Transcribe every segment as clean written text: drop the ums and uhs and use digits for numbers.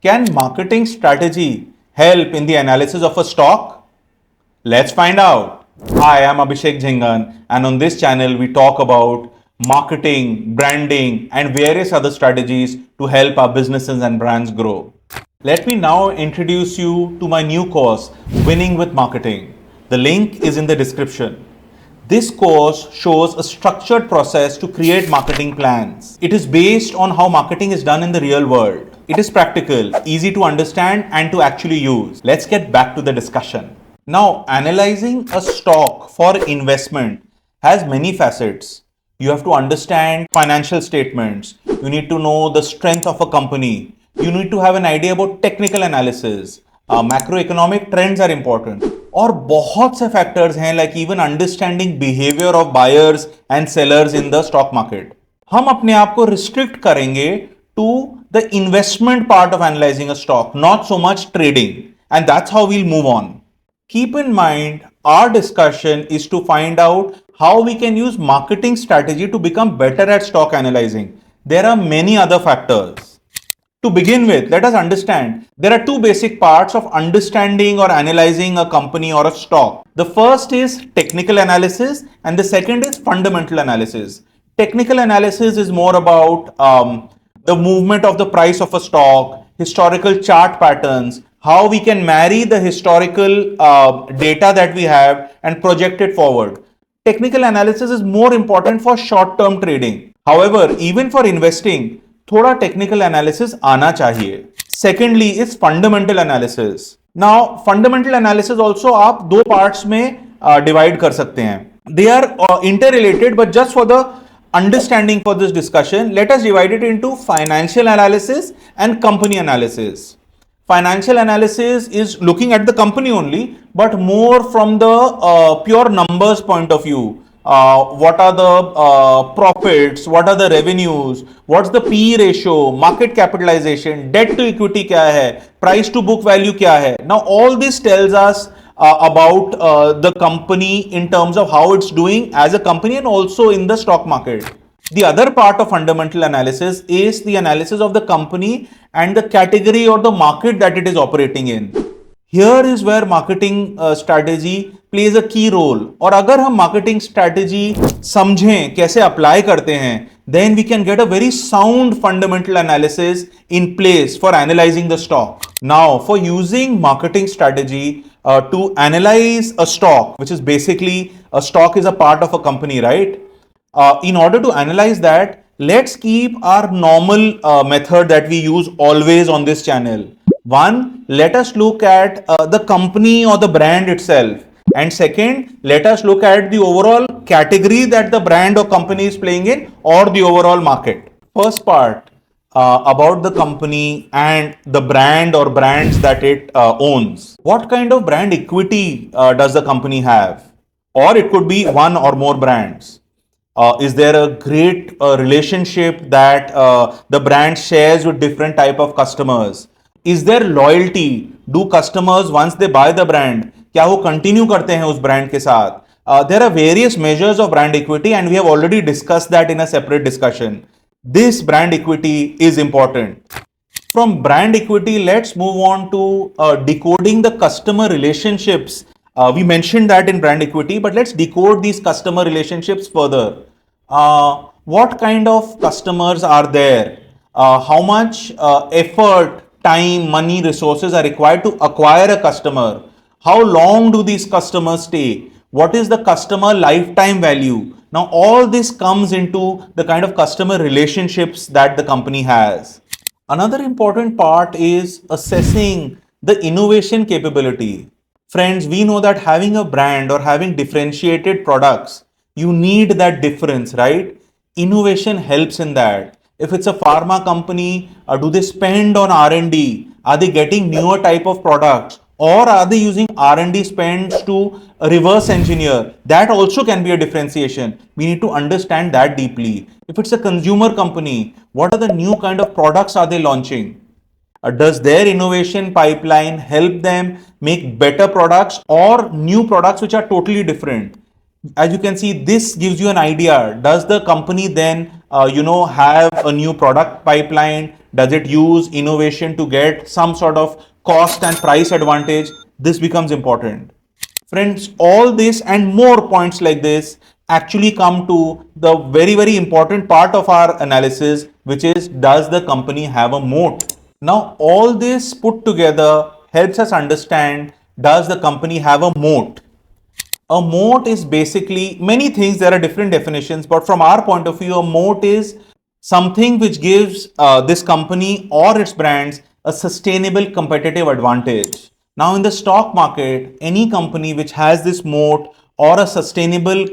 Can marketing strategy help in the analysis of a stock? Let's find out. Hi, I'm Abhishek Jhingan, and on this channel we talk about marketing, branding, and various other strategies to help our businesses and brands grow. Let me now introduce you to my new course, Winning with Marketing. The link is in the description. This course shows a structured process to create marketing plans. It is based on how marketing is done in the real world. It is practical, easy to understand and to actually use. Let's get back to the discussion. Now, analyzing a stock for investment has many facets. You have to understand financial statements. You need to know the strength of a company. You need to have an idea about technical analysis. Macroeconomic trends are important. और बहुत से factors हैं like even understanding behaviour of buyers and sellers in the stock market. हम अपने आप को restrict करेंगे to the investment part of analysing a stock, not so much trading, and that's how we'll move on. Keep in mind, our discussion is to find out how we can use marketing strategy to become better at stock analyzing. There are many other factors. To begin with, let us understand there are two basic parts of understanding or analyzing a company or a stock. The first is technical analysis and the second is fundamental analysis. Technical analysis is more about the movement of the price of a stock, historical chart patterns, how we can marry the historical data that we have and project it forward. Technical analysis is more important for short-term trading. However, even for investing, थोड़ा technical analysis आना चाहिए. Secondly is fundamental analysis. Now fundamental analysis also आप दो parts में divide कर सकते हैं. They are inter related, but just for the understanding for this discussion let us divide it into financial analysis and company analysis. Financial analysis is looking at the company only, but more from the pure numbers point of view. What are the profits, what are the revenues, what's the PE ratio, market capitalization, debt to equity क्या है, price to book value क्या है. Now all this tells us about the company in terms of how it's doing as a company and also in the stock market. The other part of fundamental analysis is the analysis of the company and the category or the market that it is operating in. Here is where marketing strategy plays a key role. और अगर हम marketing strategy समझें कैसे apply करते हैं, then we can get a very sound fundamental analysis in place for analyzing the stock. Now, for using marketing strategy to analyze a stock, which is basically a stock is a part of a company, right? In order to analyze that, let's keep our normal method that we use always on this channel. One, let us look at the company or the brand itself. And second, let us look at the overall category that the brand or company is playing in or the overall market. First part about the company and the brand or brands that it owns. What kind of brand equity does the company have? Or it could be one or more brands. Is there a great relationship that the brand shares with different type of customers? Is there loyalty? Do customers once they buy the brand, क्या वो continue करते हैं उस brand के साथ? There are various measures of brand equity and we have already discussed that in a separate discussion. This brand equity is important. From brand equity, let's move on to decoding the customer relationships. We mentioned that in brand equity, but let's decode these customer relationships further. What kind of customers are there? How much effort, time, money, resources are required to acquire a customer? How long do these customers stay? What is the customer lifetime value? Now, all this comes into the kind of customer relationships that the company has. Another important part is assessing the innovation capability. Friends, we know that having a brand or having differentiated products, you need that difference, right? Innovation helps in that. If it's a pharma company, do they spend on R&D? Are they getting newer type of products? Or are they using R&D spends to reverse engineer? That also can be a differentiation. We need to understand that deeply. If it's a consumer company, what are the new kind of products are they launching? Does their innovation pipeline help them make better products or new products which are totally different? As you can see, this gives you an idea. Does the company then, have a new product pipeline? Does it use innovation to get some sort of cost and price advantage? This becomes important. Friends, all this and more points like this actually come to the very, very important part of our analysis, which is, does the company have a moat? Now, all this put together helps us understand, does the company have a moat? A moat is basically many things. There are different definitions, but from our point of view, a moat is something which gives this company or its brands a sustainable competitive advantage. Now, in the stock market, any company which has this moat or a sustainable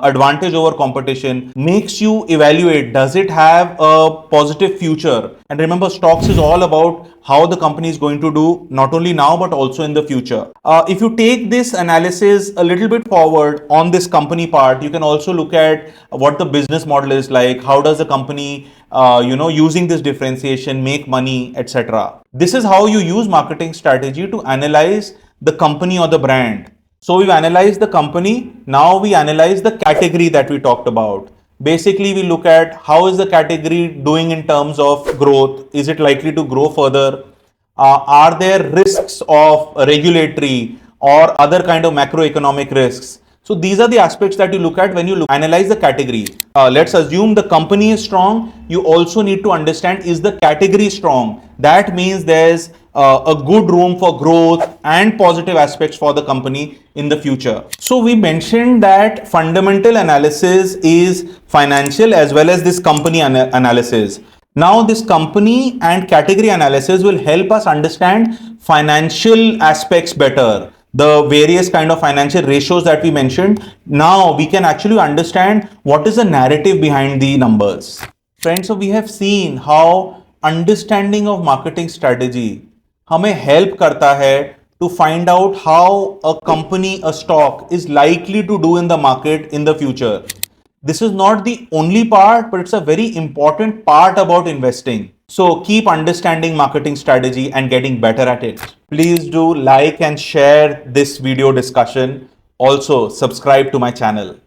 advantage over competition makes you evaluate, does it have a positive future? And remember, stocks is all about how the company is going to do, not only now but also in the future. If you take this analysis a little bit forward on this company part, you can also look at what the business model is like. How does the company using this differentiation make money, etc. This is how you use marketing strategy to analyze the company or the brand. So we've analyzed the company. Now we analyze the category that we talked about. Basically, we look at how is the category doing in terms of growth. Is it likely to grow further? Are there risks of regulatory or other kind of macroeconomic risks? So these are the aspects that you look at when you analyze the category. Let's assume the company is strong. You also need to understand, is the category strong? That means there's a good room for growth and positive aspects for the company in the future. So we mentioned that fundamental analysis is financial as well as this company analysis. Now this company and category analysis will help us understand financial aspects better. The various kind of financial ratios that we mentioned. Now we can actually understand what is the narrative behind the numbers. Friends, so we have seen how understanding of marketing strategy हमें help करता है to find out how a company, a stock is likely to do in the market in the future. This is not the only part, but it's a very important part about investing. So keep understanding marketing strategy and getting better at it. Please do like and share this video discussion. Also subscribe to my channel.